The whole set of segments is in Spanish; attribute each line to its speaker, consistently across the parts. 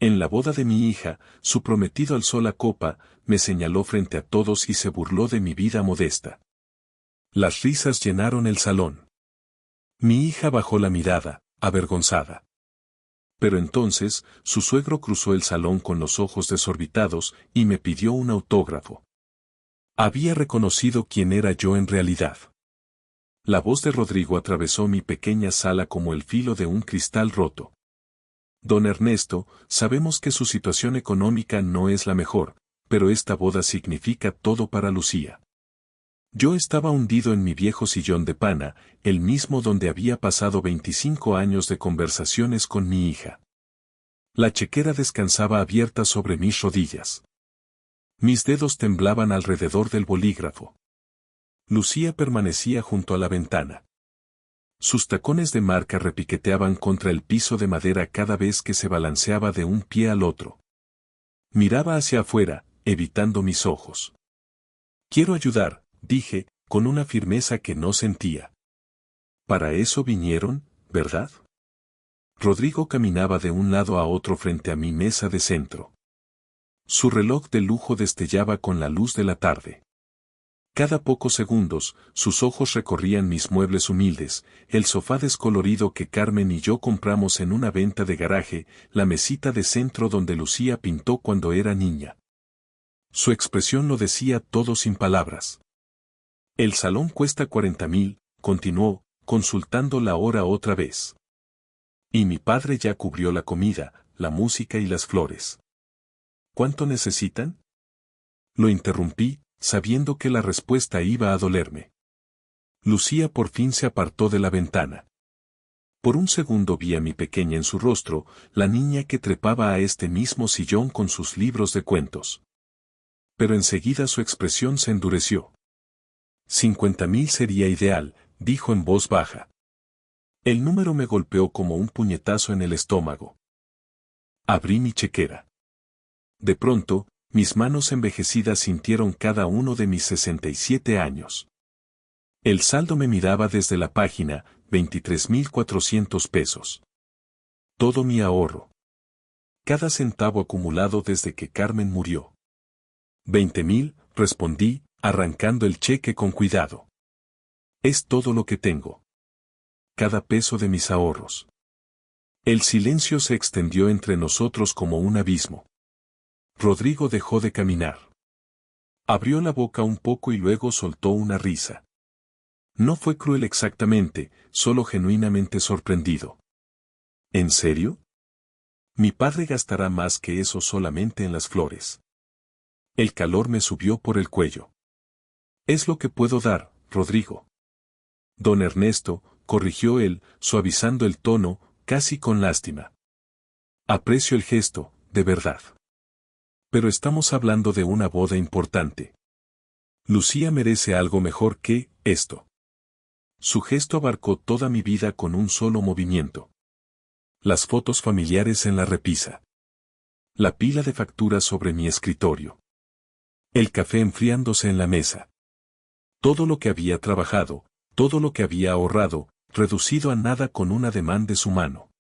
Speaker 1: En la boda de mi hija, su prometido alzó la copa, me señaló frente a todos y se burló de mi vida modesta. Las risas llenaron el salón. Mi hija bajó la mirada, avergonzada. Pero entonces, su suegro cruzó el salón con los ojos desorbitados y me pidió un autógrafo. Había reconocido quién era yo en realidad. La voz de Rodrigo atravesó mi pequeña sala como el filo de un cristal roto. Don Ernesto, sabemos que su situación económica no es la mejor, pero esta boda significa todo para Lucía. Yo estaba hundido en mi viejo sillón de pana, el mismo donde había pasado 25 años de conversaciones con mi hija. La chequera descansaba abierta sobre mis rodillas. Mis dedos temblaban alrededor del bolígrafo. Lucía permanecía junto a la ventana. Sus tacones de marca repiqueteaban contra el piso de madera cada vez que se balanceaba de un pie al otro. Miraba hacia afuera, evitando mis ojos. Quiero ayudar, dije, con una firmeza que no sentía. Para eso vinieron, ¿verdad? Rodrigo caminaba de un lado a otro frente a mi mesa de centro. Su reloj de lujo destellaba con la luz de la tarde. Cada pocos segundos, sus ojos recorrían mis muebles humildes, el sofá descolorido que Carmen y yo compramos en una venta de garaje, la mesita de centro donde Lucía pintó cuando era niña. Su expresión lo decía todo sin palabras. El salón cuesta 40.000, continuó, consultando la hora otra vez. Y mi padre ya cubrió la comida, la música y las flores. ¿Cuánto necesitan? Lo interrumpí, sabiendo que la respuesta iba a dolerme. Lucía por fin se apartó de la ventana. Por un segundo vi a mi pequeña en su rostro, la niña que trepaba a este mismo sillón con sus libros de cuentos. Pero enseguida su expresión se endureció. 50.000 sería ideal, dijo en voz baja. El número me golpeó como un puñetazo en el estómago. Abrí mi chequera. De pronto, mis manos envejecidas sintieron cada uno de mis 67 años. El saldo me miraba desde la página, 23.400 pesos. Todo mi ahorro. Cada centavo acumulado desde que Carmen murió. 20.000, respondí, arrancando el cheque con cuidado. Es todo lo que tengo. Cada peso de mis ahorros. El silencio se extendió entre nosotros como un abismo. Rodrigo dejó de caminar. Abrió la boca un poco y luego soltó una risa. No fue cruel exactamente, solo genuinamente sorprendido. ¿En serio? Mi padre gastará más que eso solamente en las flores. El calor me subió por el cuello. Es lo que puedo dar, Rodrigo. Don Ernesto, corrigió él, suavizando el tono, casi con lástima. Aprecio el gesto, de verdad. Pero estamos hablando de una boda importante. Lucía merece algo mejor que esto. Su gesto abarcó toda mi vida con un solo movimiento. Las fotos familiares en la repisa. La pila de facturas sobre mi escritorio. El café enfriándose en la mesa. Todo lo que había trabajado, todo lo que había ahorrado, reducido a nada con un ademán de su mano.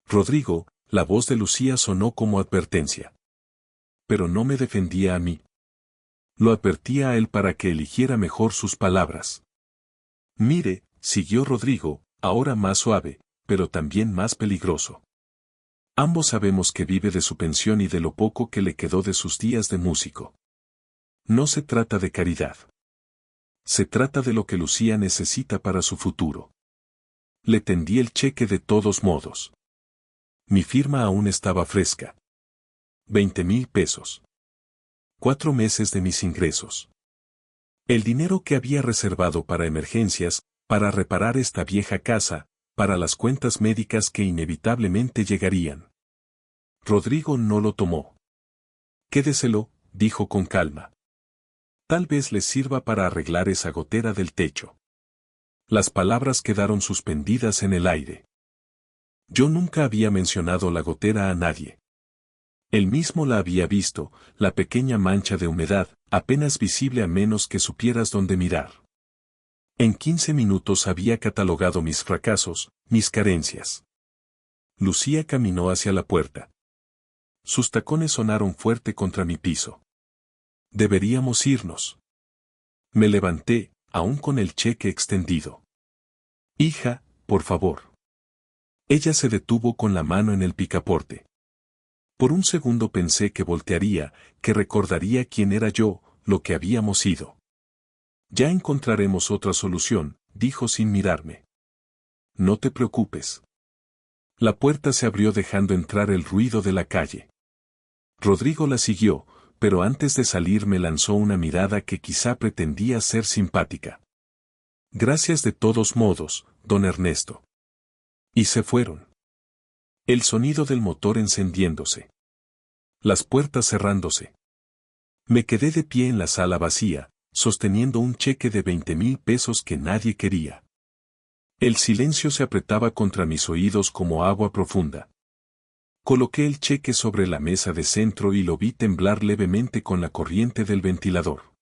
Speaker 1: Rodrigo, la voz de Lucía sonó como advertencia. Pero no me defendía a mí. Lo advertía a él para que eligiera mejor sus palabras. Mire, siguió Rodrigo, ahora más suave, pero también más peligroso. Ambos sabemos que vive de su pensión y de lo poco que le quedó de sus días de músico. No se trata de caridad. Se trata de lo que Lucía necesita para su futuro. Le tendí el cheque de todos modos. Mi firma aún estaba fresca. 20.000 pesos. 4 meses de mis ingresos. El dinero que había reservado para emergencias, para reparar esta vieja casa, para las cuentas médicas que inevitablemente llegarían. Rodrigo no lo tomó. Quédeselo, dijo con calma. Tal vez les sirva para arreglar esa gotera del techo. Las palabras quedaron suspendidas en el aire. Yo nunca había mencionado la gotera a nadie. Él mismo la había visto, la pequeña mancha de humedad, apenas visible a menos que supieras dónde mirar. En 15 minutos había catalogado mis fracasos, mis carencias. Lucía caminó hacia la puerta. Sus tacones sonaron fuerte contra mi piso. Deberíamos irnos. Me levanté, aún con el cheque extendido. Hija, por favor. Ella se detuvo con la mano en el picaporte. Por un segundo pensé que voltearía, que recordaría quién era yo, lo que habíamos ido. Ya encontraremos otra solución, dijo sin mirarme. No te preocupes. La puerta se abrió dejando entrar el ruido de la calle. Rodrigo la siguió, pero antes de salir me lanzó una mirada que quizá pretendía ser simpática. Gracias de todos modos, don Ernesto. Y se fueron. El sonido del motor encendiéndose. Las puertas cerrándose. Me quedé de pie en la sala vacía, sosteniendo un cheque de 20,000 pesos que nadie quería. El silencio se apretaba contra mis oídos como agua profunda. Coloqué el cheque sobre la mesa de centro y lo vi temblar levemente con la corriente del ventilador.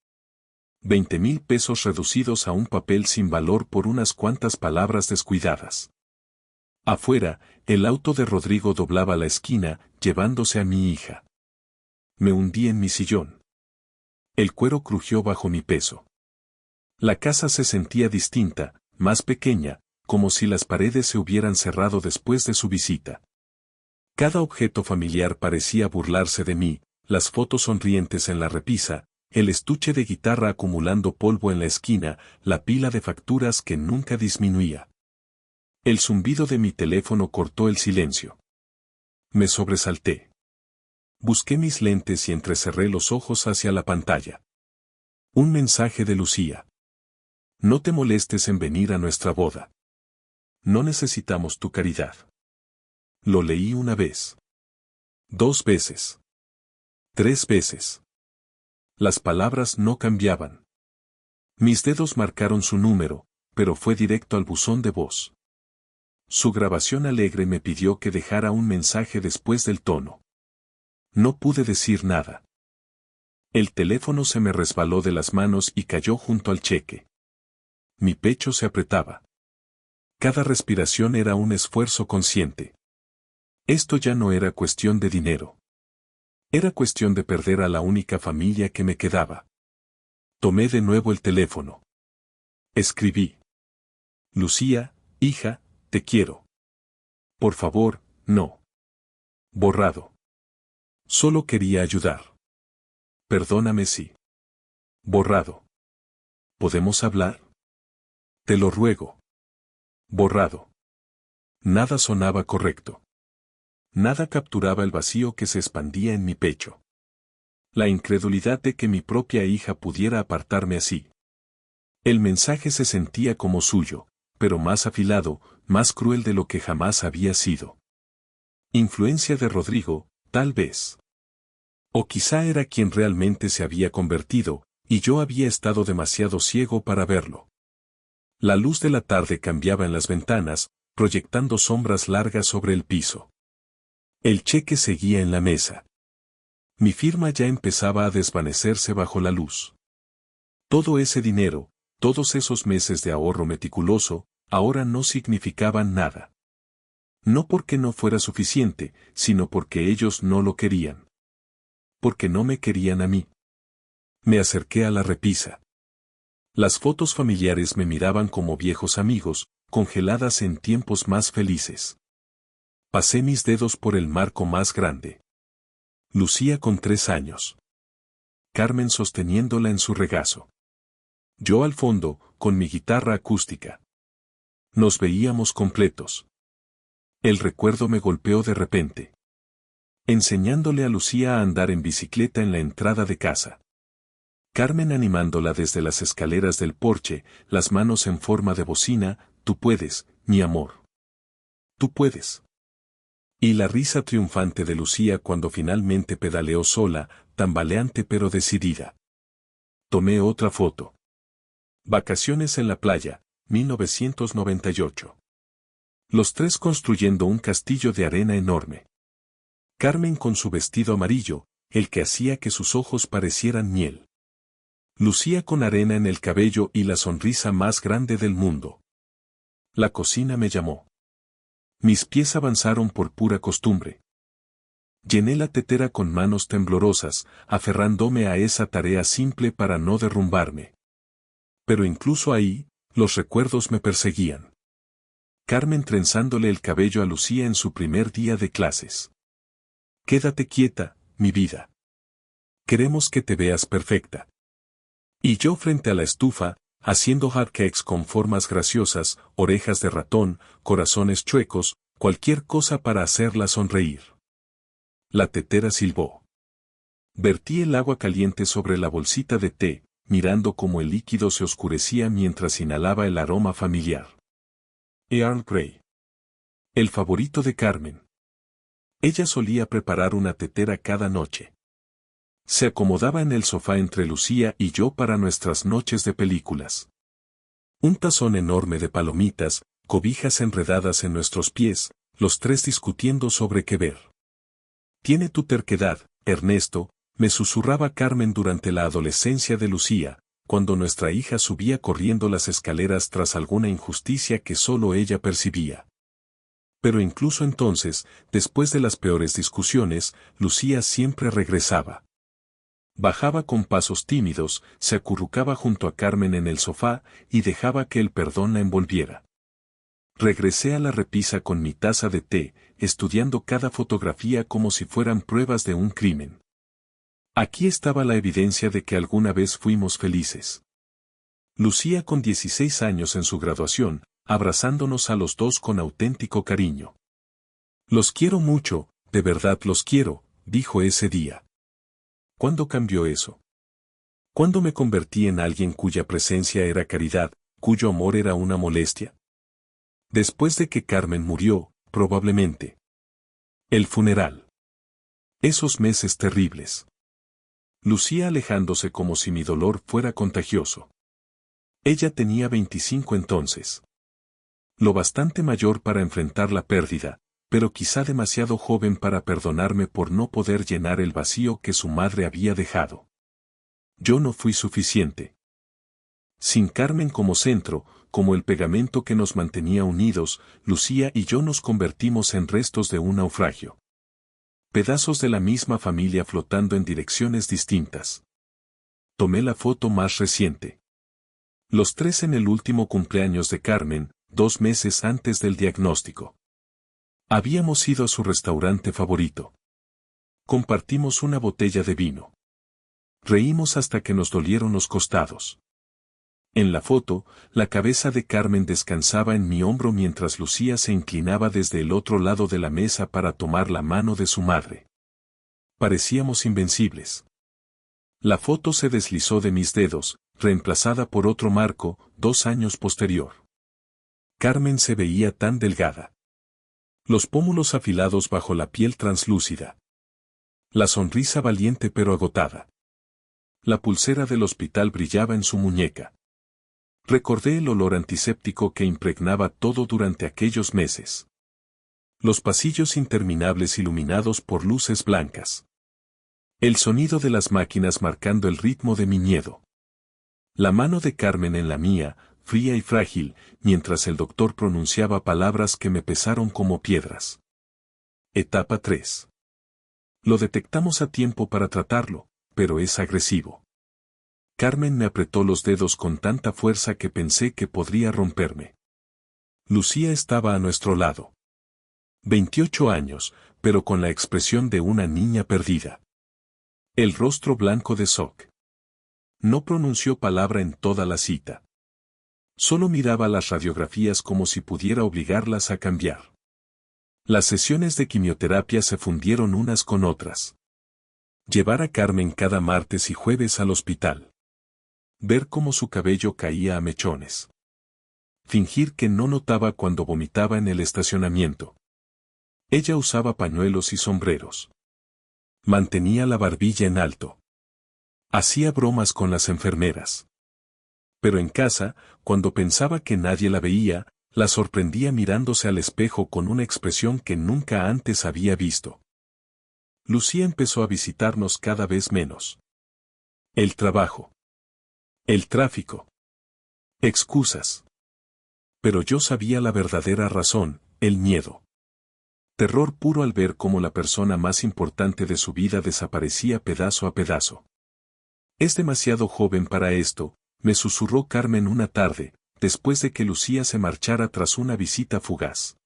Speaker 1: 20,000 pesos reducidos a un papel sin valor por unas cuantas palabras descuidadas. Afuera, el auto de Rodrigo doblaba la esquina, llevándose a mi hija. Me hundí en mi sillón. El cuero crujió bajo mi peso. La casa se sentía distinta, más pequeña, como si las paredes se hubieran cerrado después de su visita. Cada objeto familiar parecía burlarse de mí, las fotos sonrientes en la repisa, el estuche de guitarra acumulando polvo en la esquina, la pila de facturas que nunca disminuía. El zumbido de mi teléfono cortó el silencio. Me sobresalté. Busqué mis lentes y entrecerré los ojos hacia la pantalla. Un mensaje de Lucía. No te molestes en venir a nuestra boda. No necesitamos tu caridad. Lo leí una vez. 2 veces. 3 veces. Las palabras no cambiaban. Mis dedos marcaron su número, pero fue directo al buzón de voz. Su grabación alegre me pidió que dejara un mensaje después del tono. No pude decir nada. El teléfono se me resbaló de las manos y cayó junto al cheque. Mi pecho se apretaba. Cada respiración era un esfuerzo consciente. Esto ya no era cuestión de dinero. Era cuestión de perder a la única familia que me quedaba. Tomé de nuevo el teléfono. Escribí. Lucía, hija, te quiero. Por favor, no. Borrado. Solo quería ayudar. Perdóname si. Borrado. ¿Podemos hablar? Te lo ruego. Borrado. Nada sonaba correcto. Nada capturaba el vacío que se expandía en mi pecho. La incredulidad de que mi propia hija pudiera apartarme así. El mensaje se sentía como suyo, pero más afilado, más cruel de lo que jamás había sido. Influencia de Rodrigo, tal vez. O quizá era quien realmente se había convertido, y yo había estado demasiado ciego para verlo. La luz de la tarde cambiaba en las ventanas, proyectando sombras largas sobre el piso. El cheque seguía en la mesa. Mi firma ya empezaba a desvanecerse bajo la luz. Todo ese dinero, todos esos meses de ahorro meticuloso, ahora no significaban nada. No porque no fuera suficiente, sino porque ellos no lo querían. Porque no me querían a mí. Me acerqué a la repisa. Las fotos familiares me miraban como viejos amigos, congeladas en tiempos más felices. Pasé mis dedos por el marco más grande. Lucía con 3 años. Carmen sosteniéndola en su regazo. Yo al fondo, con mi guitarra acústica. Nos veíamos completos. El recuerdo me golpeó de repente. Enseñándole a Lucía a andar en bicicleta en la entrada de casa. Carmen animándola desde las escaleras del porche, las manos en forma de bocina, tú puedes, mi amor. Tú puedes. Y la risa triunfante de Lucía cuando finalmente pedaleó sola, tambaleante pero decidida. Tomé otra foto. Vacaciones en la playa, 1998. Los 3 construyendo un castillo de arena enorme. Carmen con su vestido amarillo, el que hacía que sus ojos parecieran miel. Lucía con arena en el cabello y la sonrisa más grande del mundo. La cocina me llamó. Mis pies avanzaron por pura costumbre. Llené la tetera con manos temblorosas, aferrándome a esa tarea simple para no derrumbarme. Pero incluso ahí, los recuerdos me perseguían. Carmen trenzándole el cabello a Lucía en su primer día de clases. Quédate quieta, mi vida. Queremos que te veas perfecta. Y yo frente a la estufa, haciendo hotcakes con formas graciosas, orejas de ratón, corazones chuecos, cualquier cosa para hacerla sonreír. La tetera silbó. Vertí el agua caliente sobre la bolsita de té, mirando cómo el líquido se oscurecía mientras inhalaba el aroma familiar. Earl Grey. El favorito de Carmen. Ella solía preparar una tetera cada noche. Se acomodaba en el sofá entre Lucía y yo para nuestras noches de películas. Un tazón enorme de palomitas, cobijas enredadas en nuestros pies, los tres discutiendo sobre qué ver. Tiene tu terquedad, Ernesto, me susurraba Carmen durante la adolescencia de Lucía, cuando nuestra hija subía corriendo las escaleras tras alguna injusticia que solo ella percibía. Pero incluso entonces, después de las peores discusiones, Lucía siempre regresaba. Bajaba con pasos tímidos, se acurrucaba junto a Carmen en el sofá y dejaba que el perdón la envolviera. Regresé a la repisa con mi taza de té, estudiando cada fotografía como si fueran pruebas de un crimen. Aquí estaba la evidencia de que alguna vez fuimos felices. Lucía con 16 años en su graduación, abrazándonos a los dos con auténtico cariño. Los quiero mucho, de verdad los quiero, dijo ese día. ¿Cuándo cambió eso? ¿Cuándo me convertí en alguien cuya presencia era caridad, cuyo amor era una molestia? Después de que Carmen murió, probablemente. El funeral. Esos meses terribles. Lucía alejándose como si mi dolor fuera contagioso. Ella tenía 25 entonces. Lo bastante mayor para enfrentar la pérdida, pero quizá demasiado joven para perdonarme por no poder llenar el vacío que su madre había dejado. Yo no fui suficiente. Sin Carmen como centro, como el pegamento que nos mantenía unidos, Lucía y yo nos convertimos en restos de un naufragio. Pedazos de la misma familia flotando en direcciones distintas. Tomé la foto más reciente. Los tres en el último cumpleaños de Carmen, 2 meses antes del diagnóstico. Habíamos ido a su restaurante favorito. Compartimos una botella de vino. Reímos hasta que nos dolieron los costados. En la foto, la cabeza de Carmen descansaba en mi hombro mientras Lucía se inclinaba desde el otro lado de la mesa para tomar la mano de su madre. Parecíamos invencibles. La foto se deslizó de mis dedos, reemplazada por otro marco, 2 años posterior. Carmen se veía tan delgada. Los pómulos afilados bajo la piel translúcida. La sonrisa valiente pero agotada. La pulsera del hospital brillaba en su muñeca. Recordé el olor antiséptico que impregnaba todo durante aquellos meses. Los pasillos interminables iluminados por luces blancas. El sonido de las máquinas marcando el ritmo de mi miedo. La mano de Carmen en la mía, fría y frágil, mientras el doctor pronunciaba palabras que me pesaron como piedras. Etapa 3. Lo detectamos a tiempo para tratarlo, pero es agresivo. Carmen me apretó los dedos con tanta fuerza que pensé que podría romperme. Lucía estaba a nuestro lado. 28 años, pero con la expresión de una niña perdida. El rostro blanco de shock. No pronunció palabra en toda la cita. Solo miraba las radiografías como si pudiera obligarlas a cambiar. Las sesiones de quimioterapia se fundieron unas con otras. Llevar a Carmen cada martes y jueves al hospital. Ver cómo su cabello caía a mechones. Fingir que no notaba cuando vomitaba en el estacionamiento. Ella usaba pañuelos y sombreros. Mantenía la barbilla en alto. Hacía bromas con las enfermeras. Pero en casa, cuando pensaba que nadie la veía, la sorprendía mirándose al espejo con una expresión que nunca antes había visto. Lucía empezó a visitarnos cada vez menos. El trabajo. El tráfico. Excusas. Pero yo sabía la verdadera razón, el miedo. Terror puro al ver cómo la persona más importante de su vida desaparecía pedazo a pedazo. Es demasiado joven para esto, me susurró Carmen una tarde, después de que Lucía se marchara tras una visita fugaz.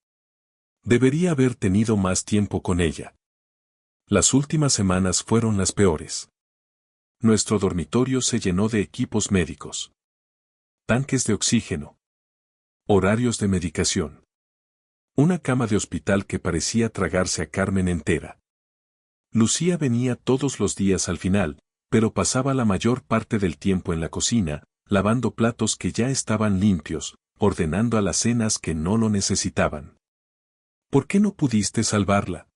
Speaker 1: Debería haber tenido más tiempo con ella. Las últimas semanas fueron las peores. Nuestro dormitorio se llenó de equipos médicos. Tanques de oxígeno. Horarios de medicación. Una cama de hospital que parecía tragarse a Carmen entera. Lucía venía todos los días al final, pero pasaba la mayor parte del tiempo en la cocina, lavando platos que ya estaban limpios, ordenando alacenas que no lo necesitaban. ¿Por qué no pudiste salvarla?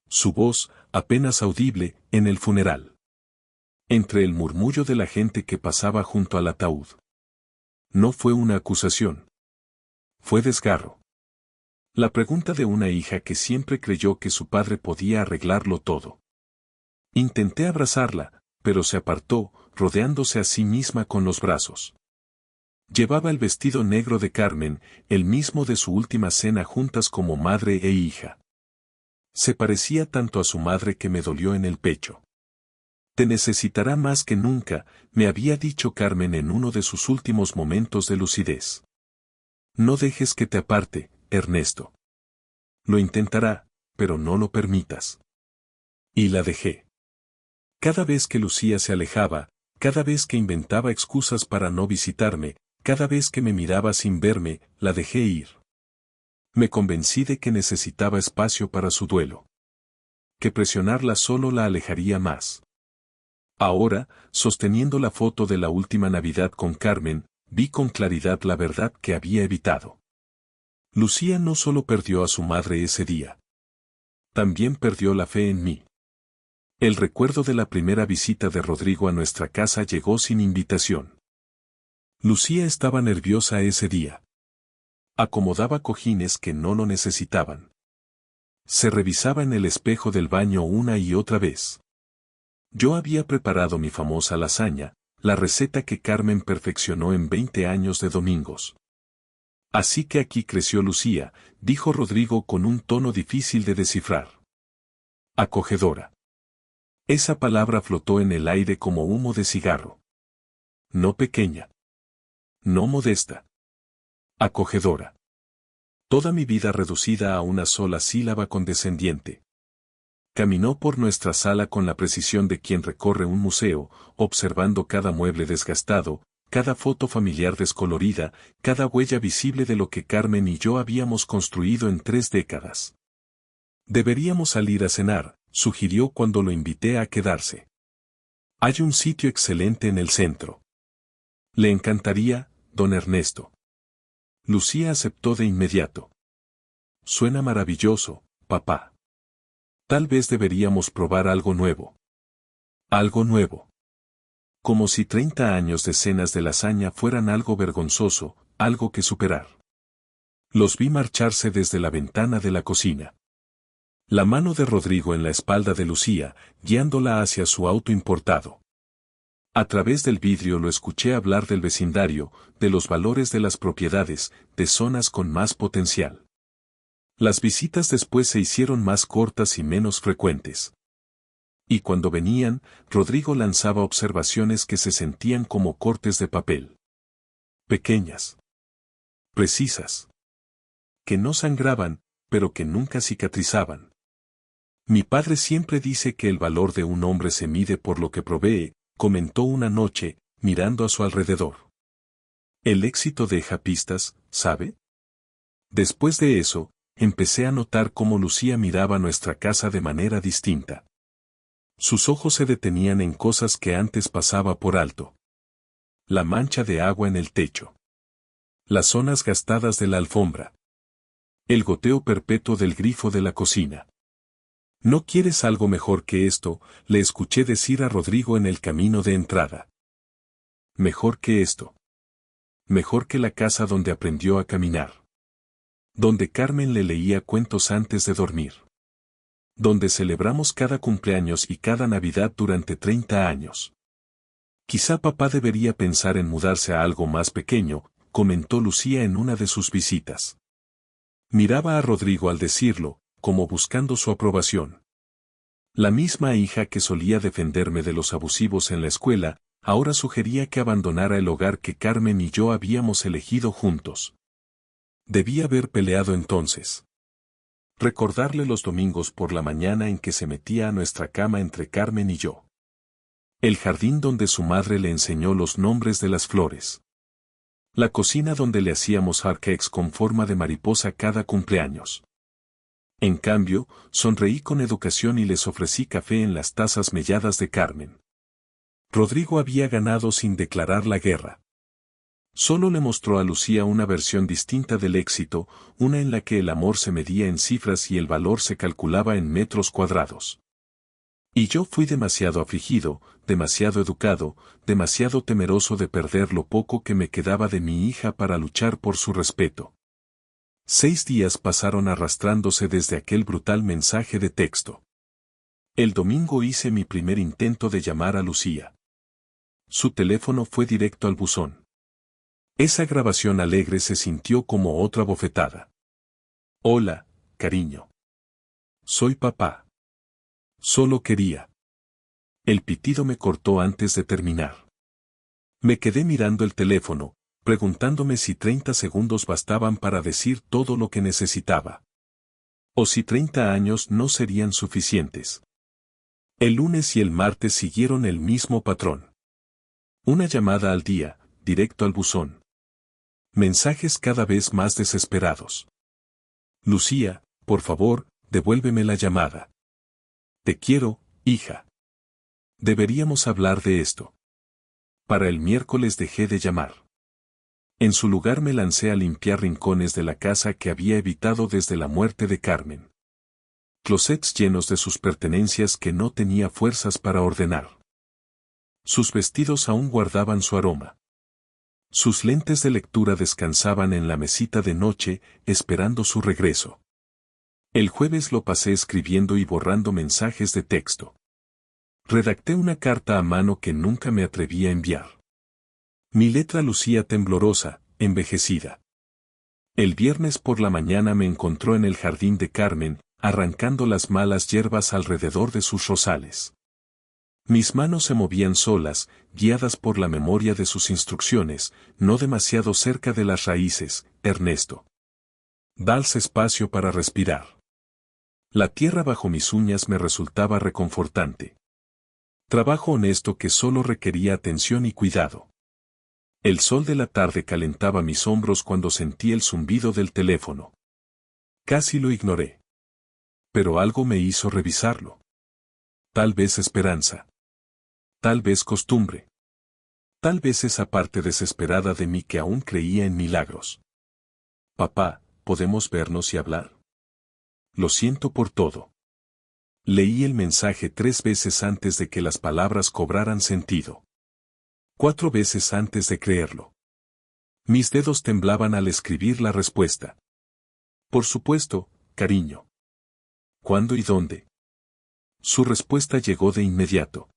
Speaker 1: Su voz, apenas audible, en el funeral. Entre el murmullo de la gente que pasaba junto al ataúd. No fue una acusación. Fue desgarro. La pregunta de una hija que siempre creyó que su padre podía arreglarlo todo. Intenté abrazarla, pero se apartó, rodeándose a sí misma con los brazos. Llevaba el vestido negro de Carmen, el mismo de su última cena juntas como madre e hija. Se parecía tanto a su madre que me dolió en el pecho. Te necesitará más que nunca, me había dicho Carmen en uno de sus últimos momentos de lucidez. No dejes que te aparte, Ernesto. Lo intentará, pero no lo permitas. Y la dejé. Cada vez que Lucía se alejaba, cada vez que inventaba excusas para no visitarme, cada vez que me miraba sin verme, la dejé ir. Me convencí de que necesitaba espacio para su duelo. Que presionarla solo la alejaría más. Ahora, sosteniendo la foto de la última Navidad con Carmen, vi con claridad la verdad que había evitado. Lucía no solo perdió a su madre ese día. También perdió la fe en mí. El recuerdo de la primera visita de Rodrigo a nuestra casa llegó sin invitación. Lucía estaba nerviosa ese día. Acomodaba cojines que no lo necesitaban. Se revisaba en el espejo del baño una y otra vez. Yo había preparado mi famosa lasaña, la receta que Carmen perfeccionó en 20 años de domingos. Así que aquí creció Lucía, dijo Rodrigo con un tono difícil de descifrar. Acogedora. Esa palabra flotó en el aire como humo de cigarro. No pequeña. No modesta. Acogedora. Toda mi vida reducida a una sola sílaba condescendiente. Caminó por nuestra sala con la precisión de quien recorre un museo, observando cada mueble desgastado, cada foto familiar descolorida, cada huella visible de lo que Carmen y yo habíamos construido en 3 décadas. Deberíamos salir a cenar, sugirió cuando lo invité a quedarse. Hay un sitio excelente en el centro. Le encantaría, don Ernesto. Lucía aceptó de inmediato. Suena maravilloso, papá. Tal vez deberíamos probar algo nuevo. Algo nuevo. Como si 30 años de cenas de lasaña fueran algo vergonzoso, algo que superar. Los vi marcharse desde la ventana de la cocina. La mano de Rodrigo en la espalda de Lucía, guiándola hacia su auto importado. A través del vidrio lo escuché hablar del vecindario, de los valores de las propiedades, de zonas con más potencial. Las visitas después se hicieron más cortas y menos frecuentes. Y cuando venían, Rodrigo lanzaba observaciones que se sentían como cortes de papel. Pequeñas. Precisas. Que no sangraban, pero que nunca cicatrizaban. Mi padre siempre dice que el valor de un hombre se mide por lo que provee, comentó una noche, mirando a su alrededor. El éxito deja pistas, ¿sabe? Después de eso, empecé a notar cómo Lucía miraba nuestra casa de manera distinta. Sus ojos se detenían en cosas que antes pasaba por alto. La mancha de agua en el techo. Las zonas gastadas de la alfombra. El goteo perpetuo del grifo de la cocina. ¿No quieres algo mejor que esto?, le escuché decir a Rodrigo en el camino de entrada. Mejor que esto. Mejor que la casa donde aprendió a caminar. Donde Carmen le leía cuentos antes de dormir. Donde celebramos cada cumpleaños y cada Navidad durante 30 años. Quizá papá debería pensar en mudarse a algo más pequeño, comentó Lucía en una de sus visitas. Miraba a Rodrigo al decirlo, como buscando su aprobación. La misma hija que solía defenderme de los abusivos en la escuela, ahora sugería que abandonara el hogar que Carmen y yo habíamos elegido juntos. Debía haber peleado entonces. Recordarle los domingos por la mañana en que se metía a nuestra cama entre Carmen y yo. El jardín donde su madre le enseñó los nombres de las flores. La cocina donde le hacíamos cakes con forma de mariposa cada cumpleaños. En cambio, sonreí con educación y les ofrecí café en las tazas melladas de Carmen. Rodrigo había ganado sin declarar la guerra. Solo le mostró a Lucía una versión distinta del éxito, una en la que el amor se medía en cifras y el valor se calculaba en metros cuadrados. Y yo fui demasiado afligido, demasiado educado, demasiado temeroso de perder lo poco que me quedaba de mi hija para luchar por su respeto. 6 días pasaron arrastrándose desde aquel brutal mensaje de texto. El domingo hice mi primer intento de llamar a Lucía. Su teléfono fue directo al buzón. Esa grabación alegre se sintió como otra bofetada. Hola, cariño. Soy papá. Solo quería. El pitido me cortó antes de terminar. Me quedé mirando el teléfono, preguntándome si 30 segundos bastaban para decir todo lo que necesitaba. O si 30 años no serían suficientes. El lunes y el martes siguieron el mismo patrón. Una llamada al día, directo al buzón. Mensajes cada vez más desesperados. Lucía, por favor, devuélveme la llamada. Te quiero, hija. Deberíamos hablar de esto. Para el miércoles dejé de llamar. En su lugar me lancé a limpiar rincones de la casa que había evitado desde la muerte de Carmen. Closets llenos de sus pertenencias que no tenía fuerzas para ordenar. Sus vestidos aún guardaban su aroma. Sus lentes de lectura descansaban en la mesita de noche, esperando su regreso. El jueves lo pasé escribiendo y borrando mensajes de texto. Redacté una carta a mano que nunca me atreví a enviar. Mi letra lucía temblorosa, envejecida. El viernes por la mañana me encontró en el jardín de Carmen, arrancando las malas hierbas alrededor de sus rosales. Mis manos se movían solas, guiadas por la memoria de sus instrucciones, no demasiado cerca de las raíces, Ernesto. Dals espacio para respirar. La tierra bajo mis uñas me resultaba reconfortante. Trabajo honesto que solo requería atención y cuidado. El sol de la tarde calentaba mis hombros cuando sentí el zumbido del teléfono. Casi lo ignoré. Pero algo me hizo revisarlo. Tal vez esperanza. Tal vez costumbre. Tal vez esa parte desesperada de mí que aún creía en milagros. Papá, ¿podemos vernos y hablar? Lo siento por todo. Leí el mensaje 3 veces antes de que las palabras cobraran sentido. 4 veces antes de creerlo. Mis dedos temblaban al escribir la respuesta. Por supuesto, cariño. ¿Cuándo y dónde? Su respuesta llegó de inmediato.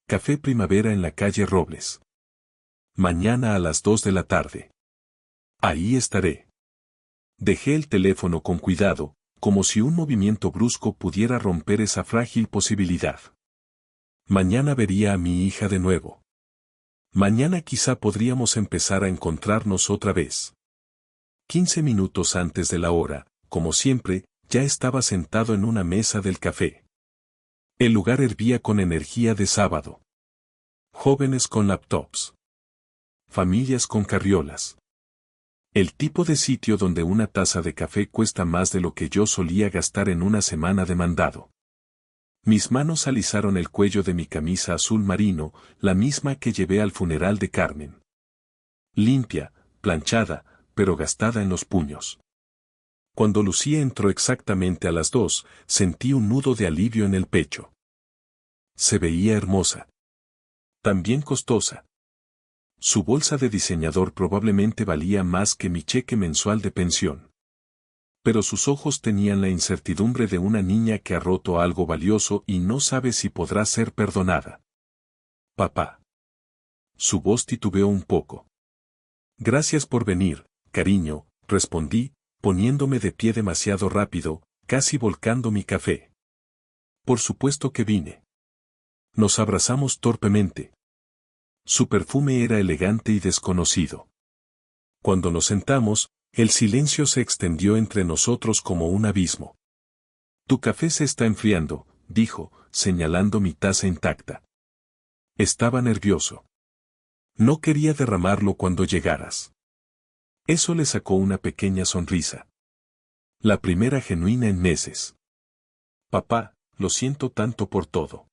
Speaker 1: Café Primavera en la calle Robles. Mañana a las 2 de la tarde. Ahí estaré. Dejé el teléfono con cuidado, como si un movimiento brusco pudiera romper esa frágil posibilidad. Mañana vería a mi hija de nuevo. Mañana quizá podríamos empezar a encontrarnos otra vez. 15 minutos antes de la hora, como siempre, ya estaba sentado en una mesa del café. El lugar hervía con energía de sábado. Jóvenes con laptops. Familias con carriolas. El tipo de sitio donde una taza de café cuesta más de lo que yo solía gastar en una semana de mandado. Mis manos alisaron el cuello de mi camisa azul marino, la misma que llevé al funeral de Carmen. Limpia, planchada, pero gastada en los puños. Cuando Lucía entró exactamente a las 2, sentí un nudo de alivio en el pecho. Se veía hermosa. También costosa. Su bolsa de diseñador probablemente valía más que mi cheque mensual de pensión. Pero sus ojos tenían la incertidumbre de una niña que ha roto algo valioso y no sabe si podrá ser perdonada. Papá. Su voz titubeó un poco. Gracias por venir, cariño, respondí, poniéndome de pie demasiado rápido, casi volcando mi café. Por supuesto que vine. Nos abrazamos torpemente. Su perfume era elegante y desconocido. Cuando nos sentamos, el silencio se extendió entre nosotros como un abismo. Tu café se está enfriando, dijo, señalando mi taza intacta. Estaba nervioso. No quería derramarlo cuando llegaras. Eso le sacó una pequeña sonrisa. La primera genuina en meses. Papá, lo siento tanto por todo.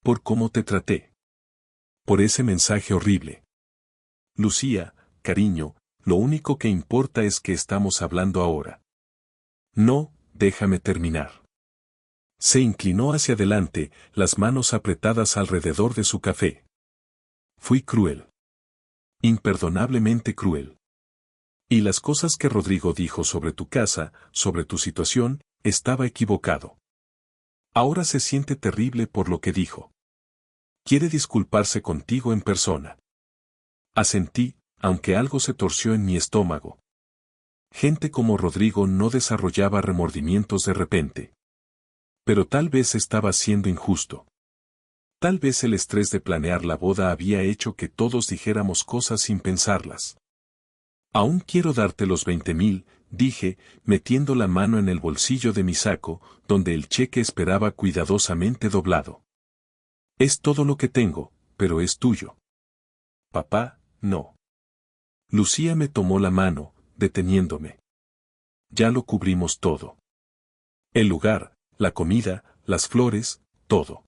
Speaker 1: Por cómo te traté. Por ese mensaje horrible. Lucía, cariño, lo único que importa es que estamos hablando ahora. No, déjame terminar. Se inclinó hacia adelante, las manos apretadas alrededor de su café. Fui cruel. Imperdonablemente cruel. Y las cosas que Rodrigo dijo sobre tu casa, sobre tu situación, estaba equivocado. Ahora se siente terrible por lo que dijo. Quiere disculparse contigo en persona. Asentí, aunque algo se torció en mi estómago. Gente como Rodrigo no desarrollaba remordimientos de repente. Pero tal vez estaba siendo injusto. Tal vez el estrés de planear la boda había hecho que todos dijéramos cosas sin pensarlas. Aún quiero darte los 20,000, dije, metiendo la mano en el bolsillo de mi saco, donde el cheque esperaba cuidadosamente doblado. Es todo lo que tengo, pero es tuyo. Papá, no. Lucía me tomó la mano, deteniéndome. Ya lo cubrimos todo. El lugar, la comida, las flores, todo.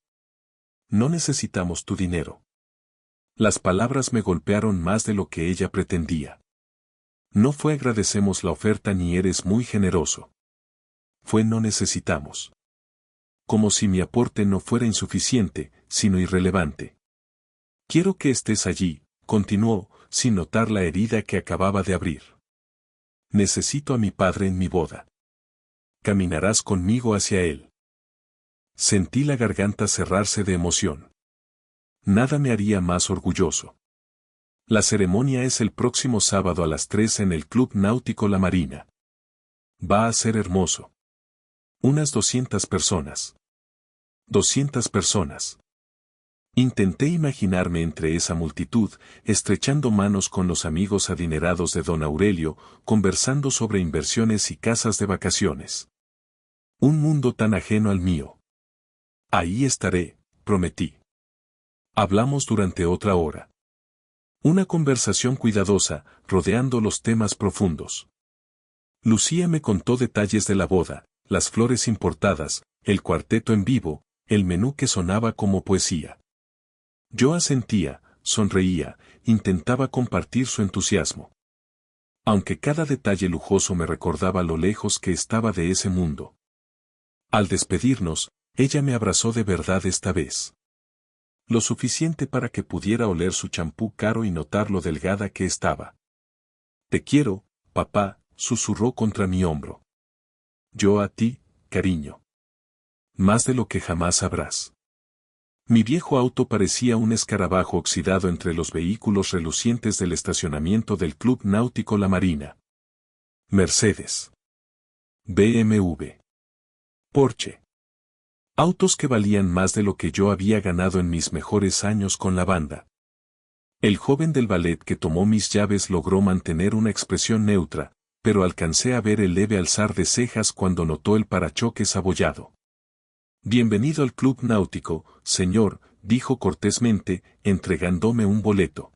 Speaker 1: No necesitamos tu dinero. Las palabras me golpearon más de lo que ella pretendía. No fue agradecemos la oferta ni eres muy generoso. Fue no necesitamos. Como si mi aporte no fuera insuficiente, sino irrelevante. Quiero que estés allí, continuó, sin notar la herida que acababa de abrir. Necesito a mi padre en mi boda. Caminarás conmigo hacia él. Sentí la garganta cerrarse de emoción. Nada me haría más orgulloso. La ceremonia es el próximo sábado a las 3 en el Club Náutico La Marina. Va a ser hermoso. Unas 200 personas. 200 personas. Intenté imaginarme entre esa multitud, estrechando manos con los amigos adinerados de don Aurelio, conversando sobre inversiones y casas de vacaciones. Un mundo tan ajeno al mío. Ahí estaré, prometí. Hablamos durante otra hora. Una conversación cuidadosa, rodeando los temas profundos. Lucía me contó detalles de la boda, las flores importadas, el cuarteto en vivo, el menú que sonaba como poesía. Yo asentía, sonreía, intentaba compartir su entusiasmo. Aunque cada detalle lujoso me recordaba lo lejos que estaba de ese mundo. Al despedirnos, ella me abrazó de verdad esta vez. Lo suficiente para que pudiera oler su champú caro y notar lo delgada que estaba. Te quiero, papá, susurró contra mi hombro. Yo a ti, cariño. Más de lo que jamás sabrás. Mi viejo auto parecía un escarabajo oxidado entre los vehículos relucientes del estacionamiento del Club Náutico La Marina. Mercedes. BMW. Porsche. Autos que valían más de lo que yo había ganado en mis mejores años con la banda. El joven del ballet que tomó mis llaves logró mantener una expresión neutra, pero alcancé a ver el leve alzar de cejas cuando notó el parachoques abollado. Bienvenido al Club Náutico, señor, dijo cortésmente, entregándome un boleto.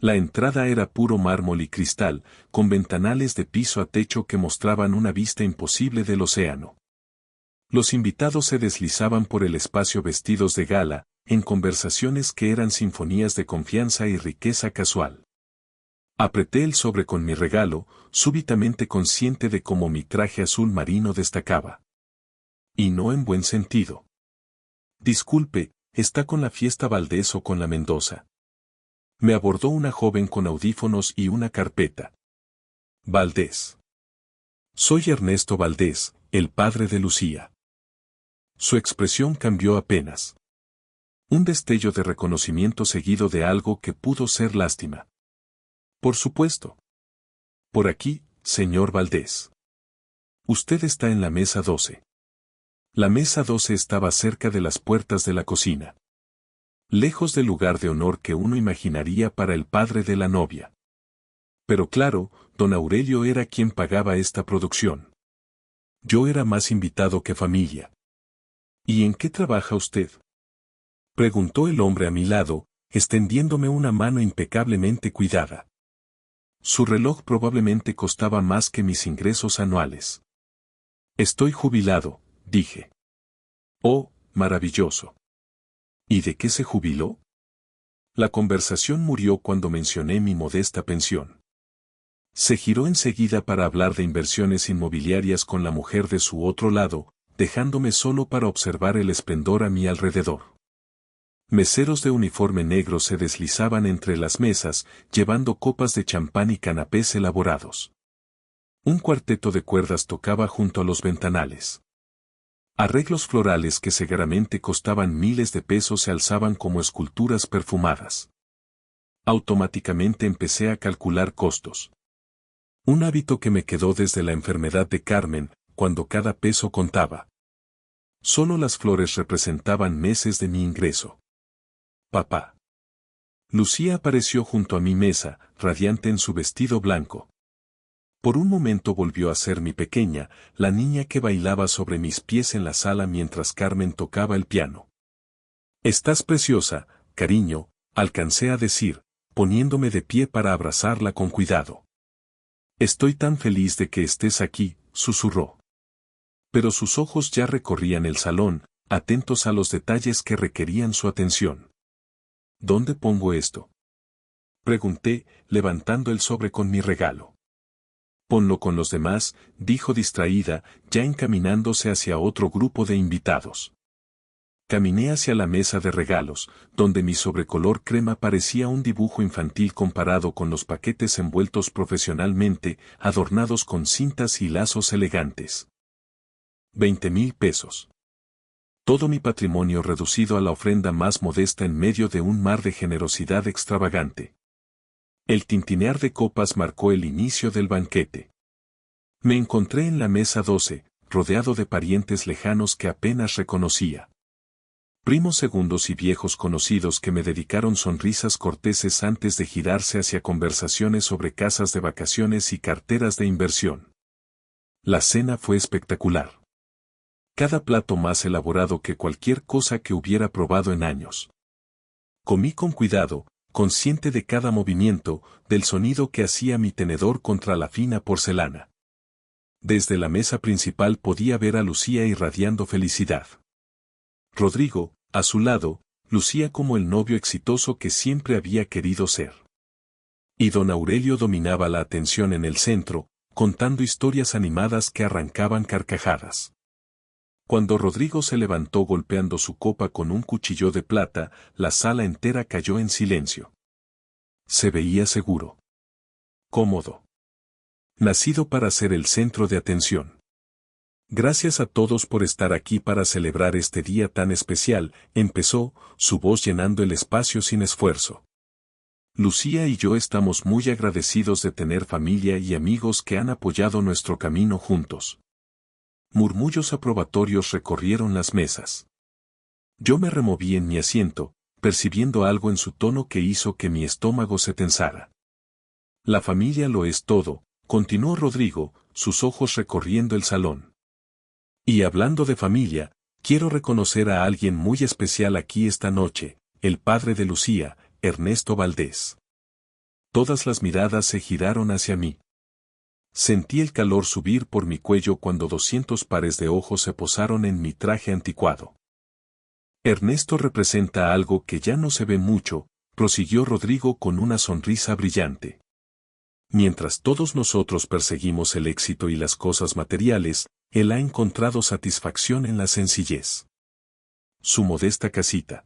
Speaker 1: La entrada era puro mármol y cristal, con ventanales de piso a techo que mostraban una vista imposible del océano. Los invitados se deslizaban por el espacio vestidos de gala, en conversaciones que eran sinfonías de confianza y riqueza casual. Apreté el sobre con mi regalo, súbitamente consciente de cómo mi traje azul marino destacaba. Y no en buen sentido. Disculpe, ¿está con la Fiesta Valdés o con la Mendoza? Me abordó una joven con audífonos y una carpeta. Valdés. Soy Ernesto Valdés, el padre de Lucía. Su expresión cambió apenas. Un destello de reconocimiento seguido de algo que pudo ser lástima. Por supuesto. Por aquí, señor Valdés. Usted está en la mesa 12. La mesa 12 estaba cerca de las puertas de la cocina. Lejos del lugar de honor que uno imaginaría para el padre de la novia. Pero claro, don Aurelio era quien pagaba esta producción. Yo era más invitado que familia. ¿Y en qué trabaja usted?, preguntó el hombre a mi lado, extendiéndome una mano impecablemente cuidada. Su reloj probablemente costaba más que mis ingresos anuales. Estoy jubilado, dije. Oh, maravilloso. ¿Y de qué se jubiló? La conversación murió cuando mencioné mi modesta pensión. Se giró enseguida para hablar de inversiones inmobiliarias con la mujer de su otro lado, dejándome solo para observar el esplendor a mi alrededor. Meseros de uniforme negro se deslizaban entre las mesas, llevando copas de champán y canapés elaborados. Un cuarteto de cuerdas tocaba junto a los ventanales. Arreglos florales que seguramente costaban miles de pesos se alzaban como esculturas perfumadas. Automáticamente empecé a calcular costos. Un hábito que me quedó desde la enfermedad de Carmen, cuando cada peso contaba. Solo las flores representaban meses de mi ingreso. Papá. Lucía apareció junto a mi mesa, radiante en su vestido blanco. Por un momento volvió a ser mi pequeña, la niña que bailaba sobre mis pies en la sala mientras Carmen tocaba el piano. Estás preciosa, cariño, alcancé a decir, poniéndome de pie para abrazarla con cuidado. Estoy tan feliz de que estés aquí, susurró. Pero sus ojos ya recorrían el salón, atentos a los detalles que requerían su atención. ¿Dónde pongo esto?, pregunté, levantando el sobre con mi regalo. Ponlo con los demás, dijo distraída, ya encaminándose hacia otro grupo de invitados. Caminé hacia la mesa de regalos, donde mi sobrecolor crema parecía un dibujo infantil comparado con los paquetes envueltos profesionalmente, adornados con cintas y lazos elegantes. 20,000 pesos. Todo mi patrimonio reducido a la ofrenda más modesta en medio de un mar de generosidad extravagante. El tintinear de copas marcó el inicio del banquete. Me encontré en la mesa 12, rodeado de parientes lejanos que apenas reconocía. Primos segundos y viejos conocidos que me dedicaron sonrisas corteses antes de girarse hacia conversaciones sobre casas de vacaciones y carteras de inversión. La cena fue espectacular. Cada plato más elaborado que cualquier cosa que hubiera probado en años. Comí con cuidado, consciente de cada movimiento, del sonido que hacía mi tenedor contra la fina porcelana. Desde la mesa principal podía ver a Lucía irradiando felicidad. Rodrigo, a su lado, lucía como el novio exitoso que siempre había querido ser. Y don Aurelio dominaba la atención en el centro, contando historias animadas que arrancaban carcajadas. Cuando Rodrigo se levantó golpeando su copa con un cuchillo de plata, la sala entera cayó en silencio. Se veía seguro. Cómodo. Nacido para ser el centro de atención. Gracias a todos por estar aquí para celebrar este día tan especial, empezó, su voz llenando el espacio sin esfuerzo. Lucía y yo estamos muy agradecidos de tener familia y amigos que han apoyado nuestro camino juntos. Murmullos aprobatorios recorrieron las mesas. Yo me removí en mi asiento, percibiendo algo en su tono que hizo que mi estómago se tensara. La familia lo es todo, continuó Rodrigo, sus ojos recorriendo el salón. Y hablando de familia, quiero reconocer a alguien muy especial aquí esta noche, el padre de Lucía, Ernesto Valdés. Todas las miradas se giraron hacia mí. Sentí el calor subir por mi cuello cuando 200 pares de ojos se posaron en mi traje anticuado. Ernesto representa algo que ya no se ve mucho, prosiguió Rodrigo con una sonrisa brillante. Mientras todos nosotros perseguimos el éxito y las cosas materiales, él ha encontrado satisfacción en la sencillez. Su modesta casita.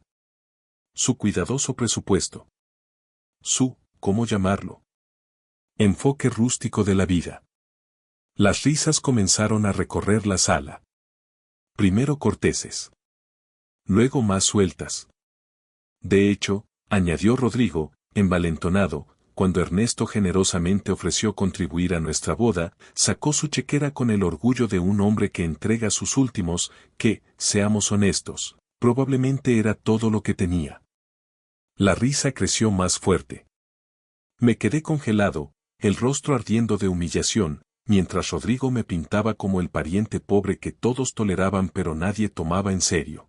Speaker 1: Su cuidadoso presupuesto. Su, ¿cómo llamarlo?, enfoque rústico de la vida. Las risas comenzaron a recorrer la sala. Primero corteses. Luego más sueltas. De hecho, añadió Rodrigo, envalentonado, cuando Ernesto generosamente ofreció contribuir a nuestra boda, sacó su chequera con el orgullo de un hombre que entrega sus últimos, que, seamos honestos, probablemente era todo lo que tenía. La risa creció más fuerte. Me quedé congelado, el rostro ardiendo de humillación, mientras Rodrigo me pintaba como el pariente pobre que todos toleraban pero nadie tomaba en serio.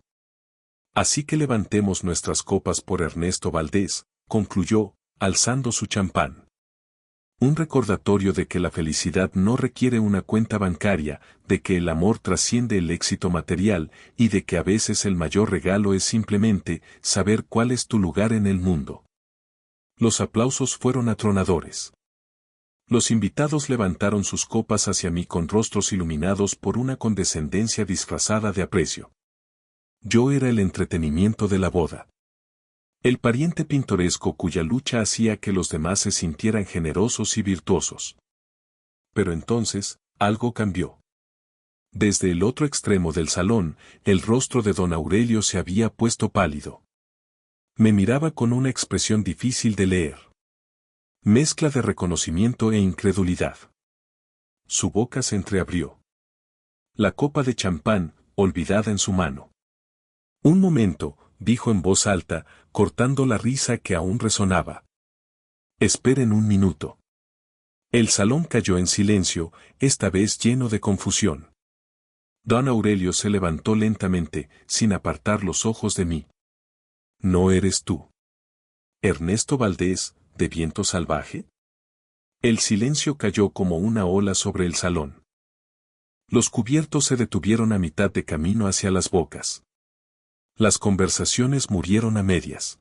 Speaker 1: Así que levantemos nuestras copas por Ernesto Valdés, concluyó, alzando su champán. Un recordatorio de que la felicidad no requiere una cuenta bancaria, de que el amor trasciende el éxito material y de que a veces el mayor regalo es simplemente saber cuál es tu lugar en el mundo. Los aplausos fueron atronadores. Los invitados levantaron sus copas hacia mí con rostros iluminados por una condescendencia disfrazada de aprecio. Yo era el entretenimiento de la boda. El pariente pintoresco cuya lucha hacía que los demás se sintieran generosos y virtuosos. Pero entonces, algo cambió. Desde el otro extremo del salón, el rostro de don Aurelio se había puesto pálido. Me miraba con una expresión difícil de leer. Mezcla de reconocimiento e incredulidad. Su boca se entreabrió. La copa de champán, olvidada en su mano. Un momento, dijo en voz alta, cortando la risa que aún resonaba. Esperen un minuto. El salón cayó en silencio, esta vez lleno de confusión. Don Aurelio se levantó lentamente, sin apartar los ojos de mí. ¿No eres tú? ¿Ernesto Valdés, de Viento Salvaje? El silencio cayó como una ola sobre el salón. Los cubiertos se detuvieron a mitad de camino hacia las bocas. Las conversaciones murieron a medias.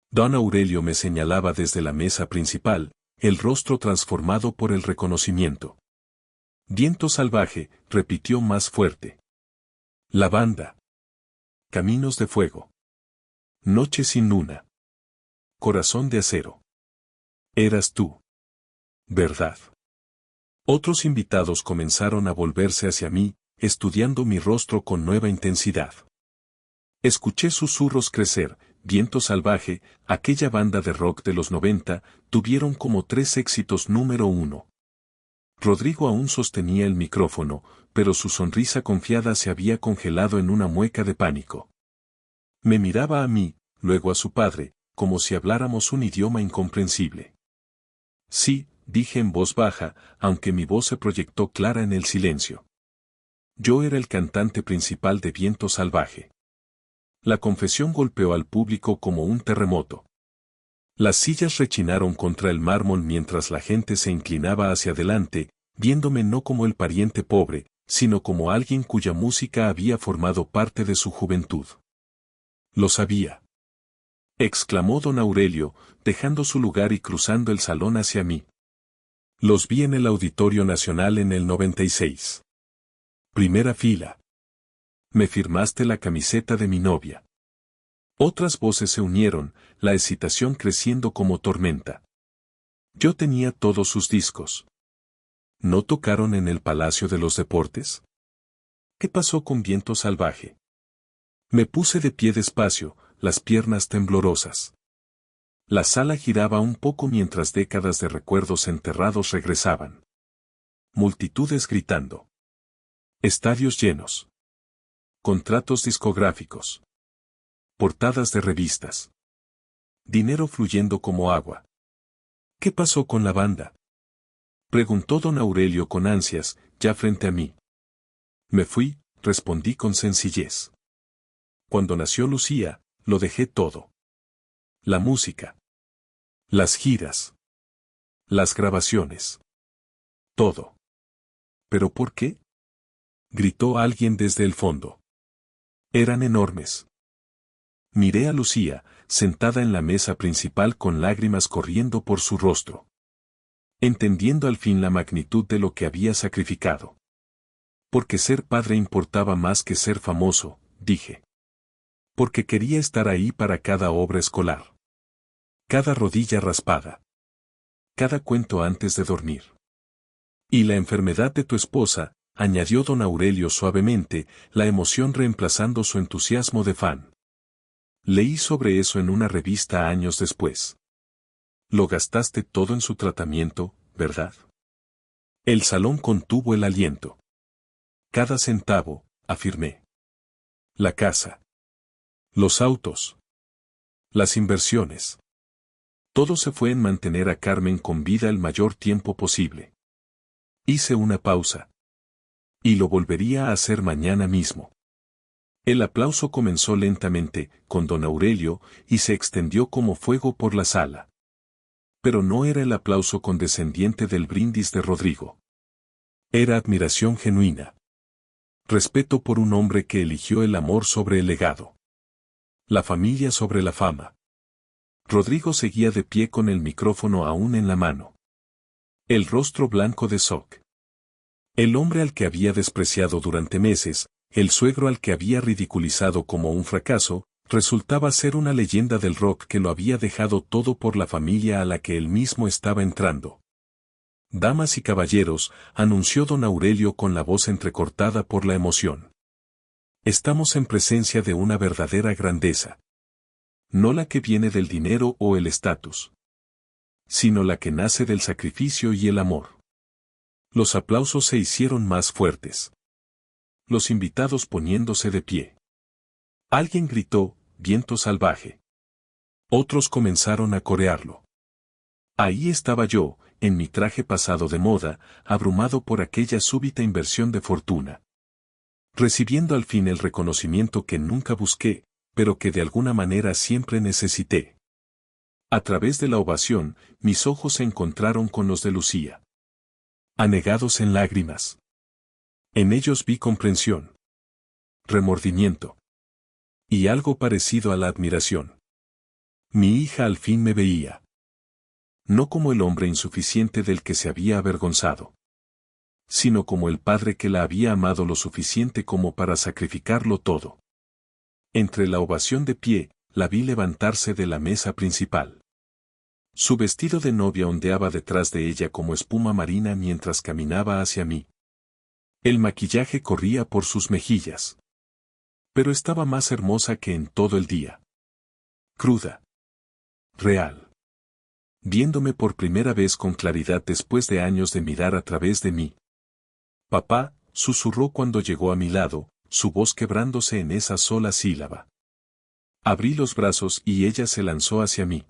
Speaker 1: Don Aurelio me señalaba desde la mesa principal, el rostro transformado por el reconocimiento. Viento Salvaje, repitió más fuerte. La banda. Caminos de Fuego. Noche sin luna. Corazón de Acero. Eras tú. ¿Verdad? Otros invitados comenzaron a volverse hacia mí, estudiando mi rostro con nueva intensidad. Escuché susurros crecer, Viento Salvaje, aquella banda de rock de los 90, tuvieron como 3 éxitos número 1. Rodrigo aún sostenía el micrófono, pero su sonrisa confiada se había congelado en una mueca de pánico. Me miraba a mí, luego a su padre, como si habláramos un idioma incomprensible. Sí, dije en voz baja, aunque mi voz se proyectó clara en el silencio. Yo era el cantante principal de Viento Salvaje. La confesión golpeó al público como un terremoto. Las sillas rechinaron contra el mármol mientras la gente se inclinaba hacia adelante, viéndome no como el pariente pobre, sino como alguien cuya música había formado parte de su juventud. Lo sabía. Exclamó don Aurelio, dejando su lugar y cruzando el salón hacia mí. Los vi en el Auditorio Nacional en el 96. Primera fila. Me firmaste la camiseta de mi novia. Otras voces se unieron, la excitación creciendo como tormenta. Yo tenía todos sus discos. ¿No tocaron en el Palacio de los Deportes? ¿Qué pasó con Viento Salvaje? Me puse de pie despacio, las piernas temblorosas. La sala giraba un poco mientras décadas de recuerdos enterrados regresaban. Multitudes gritando. Estadios llenos. Contratos discográficos. Portadas de revistas. Dinero fluyendo como agua. ¿Qué pasó con la banda? Preguntó don Aurelio con ansias, ya frente a mí. Me fui, respondí con sencillez. Cuando nació Lucía, lo dejé todo. La música. Las giras. Las grabaciones. Todo. ¿Pero por qué? Gritó alguien desde el fondo. Eran enormes. Miré a Lucía, sentada en la mesa principal con lágrimas corriendo por su rostro. Entendiendo al fin la magnitud de lo que había sacrificado. Porque ser padre importaba más que ser famoso, dije. Porque quería estar ahí para cada obra escolar. Cada rodilla raspada. Cada cuento antes de dormir. Y la enfermedad de tu esposa, añadió don Aurelio suavemente, la emoción reemplazando su entusiasmo de fan. Leí sobre eso en una revista años después. Lo gastaste todo en su tratamiento, ¿verdad? El salón contuvo el aliento. Cada centavo, afirmé. La casa. Los autos. Las inversiones. Todo se fue en mantener a Carmen con vida el mayor tiempo posible. Hice una pausa. Y lo volvería a hacer mañana mismo. El aplauso comenzó lentamente, con don Aurelio, y se extendió como fuego por la sala. Pero no era el aplauso condescendiente del brindis de Rodrigo. Era admiración genuina. Respeto por un hombre que eligió el amor sobre el legado. La familia sobre la fama. Rodrigo seguía de pie con el micrófono aún en la mano. El rostro blanco de Soc. El hombre al que había despreciado durante meses, el suegro al que había ridiculizado como un fracaso, resultaba ser una leyenda del rock que lo había dejado todo por la familia a la que él mismo estaba entrando. Damas y caballeros, anunció don Aurelio con la voz entrecortada por la emoción. Estamos en presencia de una verdadera grandeza. No la que viene del dinero o el estatus, sino la que nace del sacrificio y el amor. Los aplausos se hicieron más fuertes. Los invitados poniéndose de pie. Alguien gritó, viento salvaje. Otros comenzaron a corearlo. Ahí estaba yo, en mi traje pasado de moda, abrumado por aquella súbita inversión de fortuna. Recibiendo al fin el reconocimiento que nunca busqué, pero que de alguna manera siempre necesité. A través de la ovación, mis ojos se encontraron con los de Lucía. Anegados en lágrimas. En ellos vi comprensión, remordimiento y algo parecido a la admiración. Mi hija al fin me veía. No como el hombre insuficiente del que se había avergonzado, sino como el padre que la había amado lo suficiente como para sacrificarlo todo. Entre la ovación de pie, la vi levantarse de la mesa principal. Su vestido de novia ondeaba detrás de ella como espuma marina mientras caminaba hacia mí. El maquillaje corría por sus mejillas. Pero estaba más hermosa que en todo el día. Cruda. Real. Viéndome por primera vez con claridad después de años de mirar a través de mí. Papá, susurró cuando llegó a mi lado, su voz quebrándose en esa sola sílaba. Abrí los brazos y ella se lanzó hacia mí.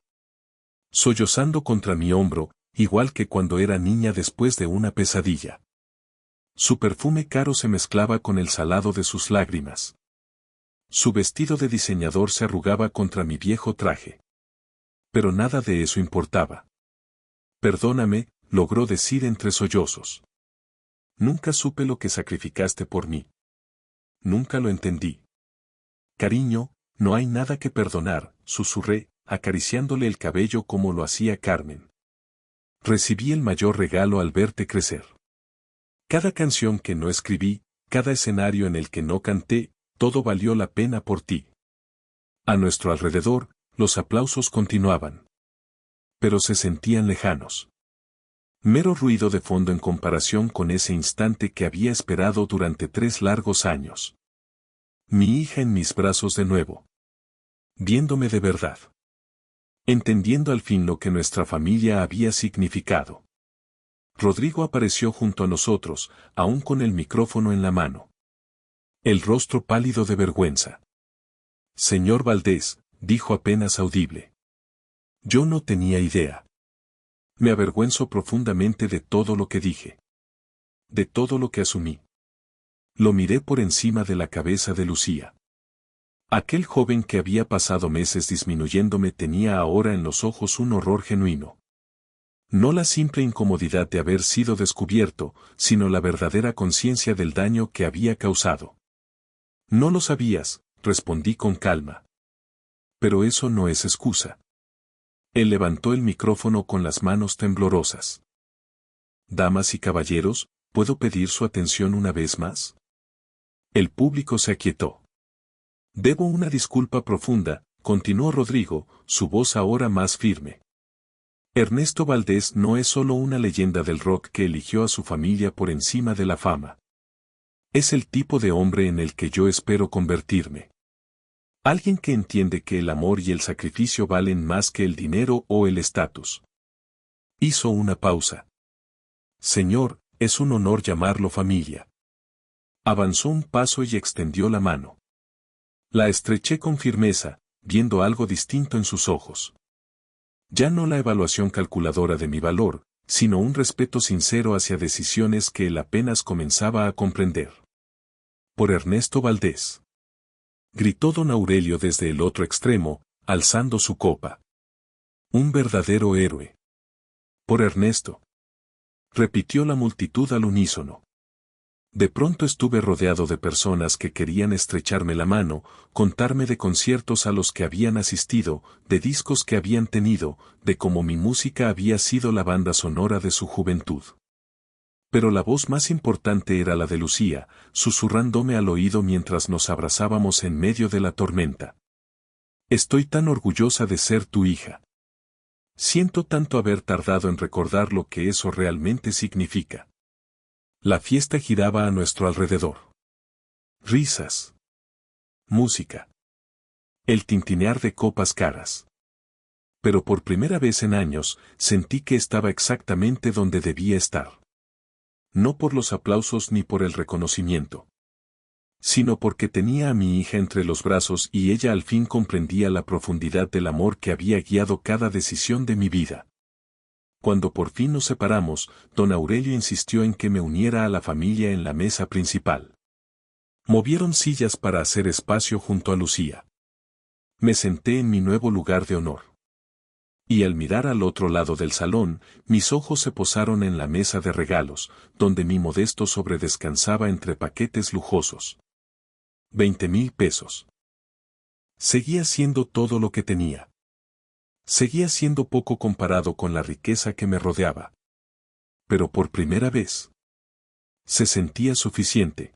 Speaker 1: Sollozando contra mi hombro, igual que cuando era niña después de una pesadilla. Su perfume caro se mezclaba con el salado de sus lágrimas. Su vestido de diseñador se arrugaba contra mi viejo traje. Pero nada de eso importaba. Perdóname, logró decir entre sollozos. Nunca supe lo que sacrificaste por mí. Nunca lo entendí. Cariño, no hay nada que perdonar, susurré, acariciándole el cabello como lo hacía Carmen. Recibí el mayor regalo al verte crecer. Cada canción que no escribí, cada escenario en el que no canté, todo valió la pena por ti. A nuestro alrededor, los aplausos continuaban. Pero se sentían lejanos. Mero ruido de fondo en comparación con ese instante que había esperado durante 3 largos años. Mi hija en mis brazos de nuevo. Viéndome de verdad. Entendiendo al fin lo que nuestra familia había significado. Rodrigo apareció junto a nosotros, aún con el micrófono en la mano. El rostro pálido de vergüenza. Señor Valdés, dijo apenas audible. Yo no tenía idea. Me avergüenzo profundamente de todo lo que dije. De todo lo que asumí. Lo miré por encima de la cabeza de Lucía. Aquel joven que había pasado meses disminuyéndome tenía ahora en los ojos un horror genuino. No la simple incomodidad de haber sido descubierto, sino la verdadera conciencia del daño que había causado. No lo sabías, respondí con calma. Pero eso no es excusa. Él levantó el micrófono con las manos temblorosas. Damas y caballeros, ¿puedo pedir su atención una vez más? El público se aquietó. Debo una disculpa profunda, continuó Rodrigo, su voz ahora más firme. Ernesto Valdés no es solo una leyenda del rock que eligió a su familia por encima de la fama. Es el tipo de hombre en el que yo espero convertirme. Alguien que entiende que el amor y el sacrificio valen más que el dinero o el estatus. Hizo una pausa. Señor, es un honor llamarlo familia. Avanzó un paso y extendió la mano. La estreché con firmeza, viendo algo distinto en sus ojos. Ya no la evaluación calculadora de mi valor, sino un respeto sincero hacia decisiones que él apenas comenzaba a comprender. Por Ernesto Valdés. Gritó don Aurelio desde el otro extremo, alzando su copa. Un verdadero héroe. Por Ernesto. Repitió la multitud al unísono. De pronto estuve rodeado de personas que querían estrecharme la mano, contarme de conciertos a los que habían asistido, de discos que habían tenido, de cómo mi música había sido la banda sonora de su juventud. Pero la voz más importante era la de Lucía, susurrándome al oído mientras nos abrazábamos en medio de la tormenta. Estoy tan orgullosa de ser tu hija. Siento tanto haber tardado en recordar lo que eso realmente significa. La fiesta giraba a nuestro alrededor. Risas. Música. El tintinear de copas caras. Pero por primera vez en años, sentí que estaba exactamente donde debía estar. No por los aplausos ni por el reconocimiento, sino porque tenía a mi hija entre los brazos y ella al fin comprendía la profundidad del amor que había guiado cada decisión de mi vida. Cuando por fin nos separamos, don Aurelio insistió en que me uniera a la familia en la mesa principal. Movieron sillas para hacer espacio junto a Lucía. Me senté en mi nuevo lugar de honor. Y al mirar al otro lado del salón, mis ojos se posaron en la mesa de regalos, donde mi modesto sobre descansaba entre paquetes lujosos. 20,000 pesos. Seguía siendo todo lo que tenía. Seguía siendo poco comparado con la riqueza que me rodeaba. Pero por primera vez, se sentía suficiente.